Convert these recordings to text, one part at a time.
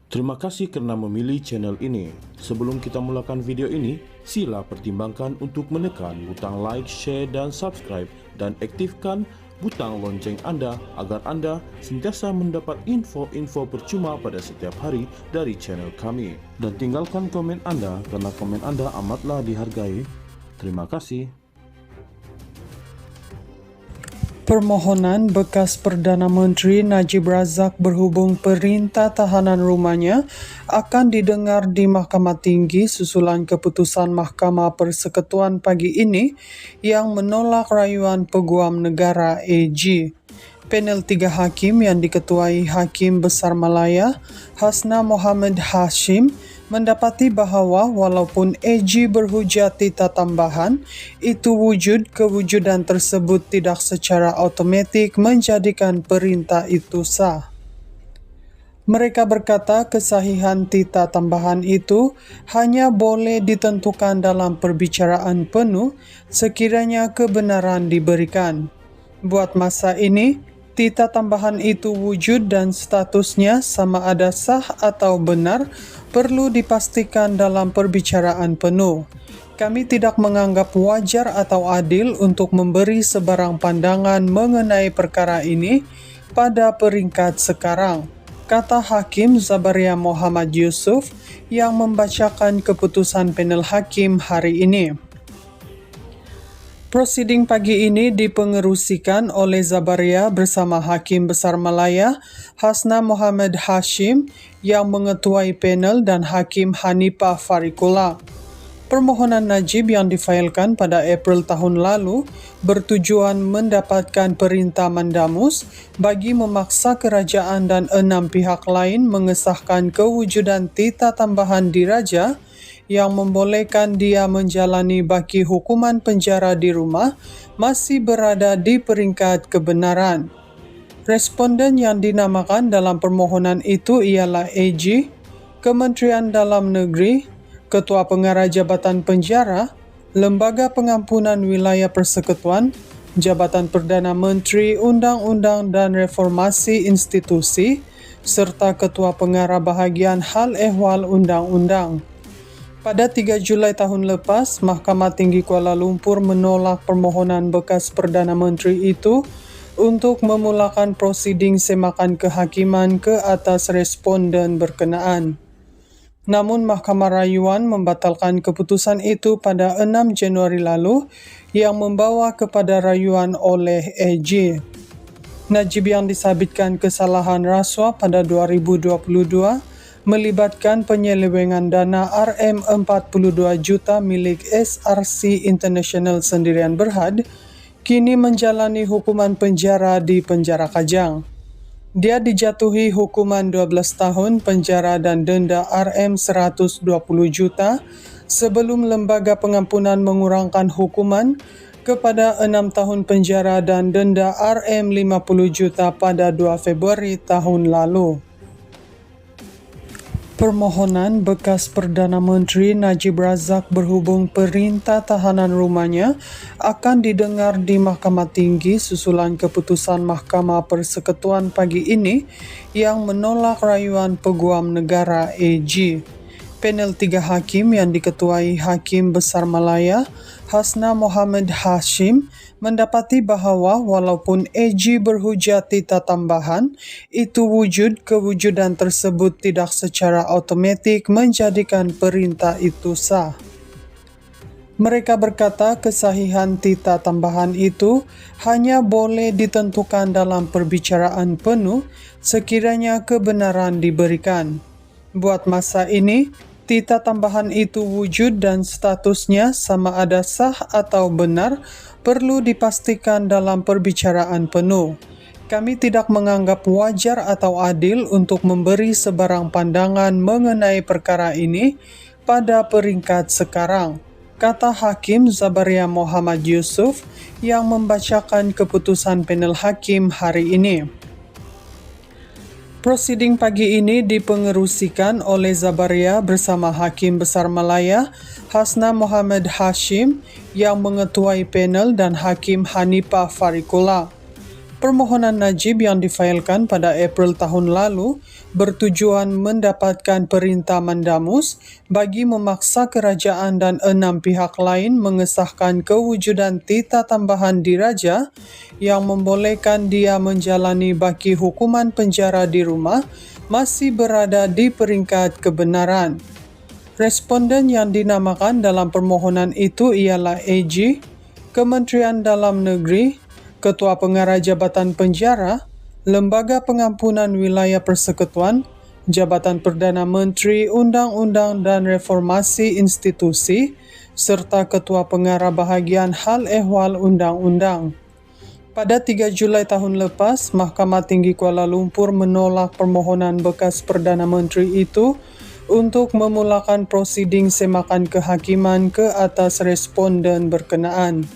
Terima kasih kerana memilih channel ini. Sebelum kita mulakan video ini, sila pertimbangkan untuk menekan butang like, share dan subscribe dan aktifkan butang lonceng anda agar anda sentiasa mendapat info-info percuma pada setiap hari dari channel kami. Dan tinggalkan komen anda kerana komen anda amatlah dihargai. Terima kasih. Permohonan bekas Perdana Menteri Najib Razak berhubung perintah tahanan rumahnya akan didengar di Mahkamah Tinggi susulan keputusan Mahkamah Persekutuan pagi ini yang menolak rayuan Peguam Negara AG. Panel 3 hakim yang diketuai Hakim Besar Malaya, Hasna Mohamad Hashim, mendapati bahawa walaupun AG berhujat tita tambahan, itu kewujudan tersebut tidak secara automatik menjadikan perintah itu sah. Mereka berkata kesahihan tita tambahan itu hanya boleh ditentukan dalam perbicaraan penuh sekiranya kebenaran diberikan. Buat masa ini, tita tambahan itu wujud dan statusnya sama ada sah atau benar perlu dipastikan dalam perbicaraan penuh. Kami tidak menganggap wajar atau adil untuk memberi sebarang pandangan mengenai perkara ini pada peringkat sekarang, kata Hakim Zabaria Muhammad Yusuf yang membacakan keputusan panel hakim hari ini. Prosiding pagi ini dipengerusikan oleh Zabaria bersama Hakim Besar Malaya, Hasna Mohamad Hashim yang mengetuai panel dan Hakim Hanifah Farikula. Permohonan Najib yang difailkan pada April tahun lalu bertujuan mendapatkan perintah mandamus bagi memaksa kerajaan dan 6 pihak lain mengesahkan kewujudan tita tambahan diraja yang membolehkan dia menjalani baki hukuman penjara di rumah masih berada di peringkat kebenaran. Responden yang dinamakan dalam permohonan itu ialah AG, Kementerian Dalam Negeri, Ketua Pengarah Jabatan Penjara, Lembaga Pengampunan Wilayah Persekutuan, Jabatan Perdana Menteri Undang-Undang dan Reformasi Institusi, serta Ketua Pengarah Bahagian Hal Ehwal Undang-Undang. Pada 3 Julai tahun lepas, Mahkamah Tinggi Kuala Lumpur menolak permohonan bekas Perdana Menteri itu untuk memulakan prosiding semakan kehakiman ke atas responden berkenaan. Namun Mahkamah Rayuan membatalkan keputusan itu pada 6 Januari lalu yang membawa kepada rayuan oleh AG. Najib yang disabitkan kesalahan rasuah pada 2022 melibatkan penyelewengan dana RM42 juta milik SRC International Sendirian Berhad, kini menjalani hukuman penjara di Penjara Kajang. Dia dijatuhi hukuman 12 tahun penjara dan denda RM120 juta sebelum Lembaga Pengampunan mengurangkan hukuman kepada 6 tahun penjara dan denda RM50 juta pada 2 Februari tahun lalu. Permohonan bekas Perdana Menteri Najib Razak berhubung perintah tahanan rumahnya akan didengar di Mahkamah Tinggi susulan keputusan Mahkamah Persekutuan pagi ini yang menolak rayuan Peguam Negara AG. Panel 3 hakim yang diketuai Hakim Besar Malaya, Hasna Mohamad Hashim, mendapati bahawa walaupun AG berhujat tita tambahan, itu kewujudan tersebut tidak secara automatik menjadikan perintah itu sah. Mereka berkata kesahihan tita tambahan itu hanya boleh ditentukan dalam perbicaraan penuh sekiranya kebenaran diberikan. Buat masa ini, tita tambahan itu wujud dan statusnya sama ada sah atau benar perlu dipastikan dalam perbicaraan penuh. Kami tidak menganggap wajar atau adil untuk memberi sebarang pandangan mengenai perkara ini pada peringkat sekarang, kata Hakim Zabaria Muhammad Yusuf yang membacakan keputusan panel hakim hari ini. Prosiding pagi ini dipengerusikan oleh Zabaria bersama Hakim Besar Malaya, Hasna Mohamad Hashim yang mengetuai panel dan Hakim Hanifah Farikula. Permohonan Najib yang difailkan pada April tahun lalu bertujuan mendapatkan perintah mandamus bagi memaksa kerajaan dan 6 pihak lain mengesahkan kewujudan tita tambahan diraja yang membolehkan dia menjalani baki hukuman penjara di rumah masih berada di peringkat kebenaran. Responden yang dinamakan dalam permohonan itu ialah AG, Kementerian Dalam Negeri, Ketua Pengarah Jabatan Penjara, Lembaga Pengampunan Wilayah Persekutuan, Jabatan Perdana Menteri Undang-Undang dan Reformasi Institusi, serta Ketua Pengarah Bahagian Hal Ehwal Undang-Undang. Pada 3 Julai tahun lepas, Mahkamah Tinggi Kuala Lumpur menolak permohonan bekas Perdana Menteri itu untuk memulakan prosiding semakan kehakiman ke atas responden berkenaan.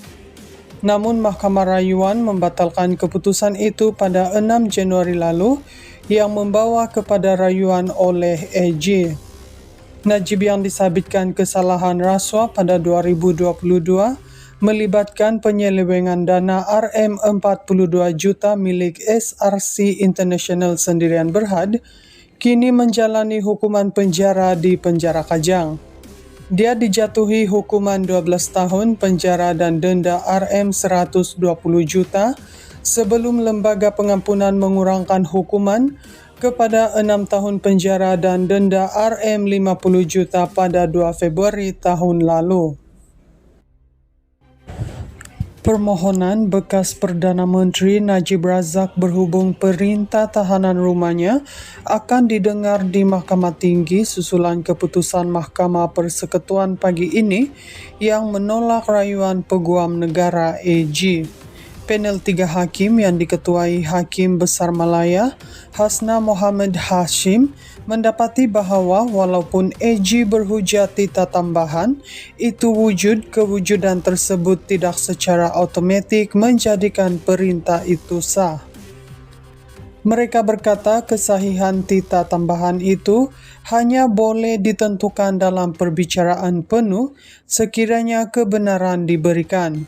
Namun Mahkamah Rayuan membatalkan keputusan itu pada 6 Januari lalu yang membawa kepada rayuan oleh AG. Najib yang disabitkan kesalahan rasuah pada 2022 melibatkan penyelewengan dana RM42 juta milik SRC International Sendirian Berhad, kini menjalani hukuman penjara di Penjara Kajang. Dia dijatuhi hukuman 12 tahun penjara dan denda RM120 juta sebelum Lembaga Pengampunan mengurangkan hukuman kepada 6 tahun penjara dan denda RM50 juta pada 2 Februari tahun lalu. Permohonan bekas Perdana Menteri Najib Razak berhubung perintah tahanan rumahnya akan didengar di Mahkamah Tinggi susulan keputusan Mahkamah Persekutuan pagi ini yang menolak rayuan Peguam Negara AG. Panel 3 hakim yang diketuai Hakim Besar Malaya, Hasna Mohamad Hashim, mendapati bahawa walaupun AG berhujat tita tambahan, itu kewujudan tersebut tidak secara automatik menjadikan perintah itu sah. Mereka berkata kesahihan tita tambahan itu hanya boleh ditentukan dalam perbicaraan penuh sekiranya kebenaran diberikan.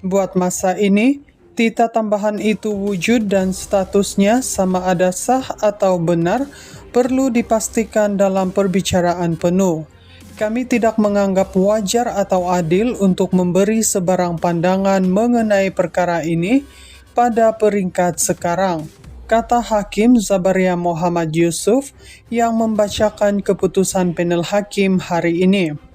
Buat masa ini, tita tambahan itu wujud dan statusnya sama ada sah atau benar perlu dipastikan dalam perbicaraan penuh. Kami tidak menganggap wajar atau adil untuk memberi sebarang pandangan mengenai perkara ini pada peringkat sekarang, kata Hakim Zabaria Muhammad Yusuf yang membacakan keputusan panel hakim hari ini.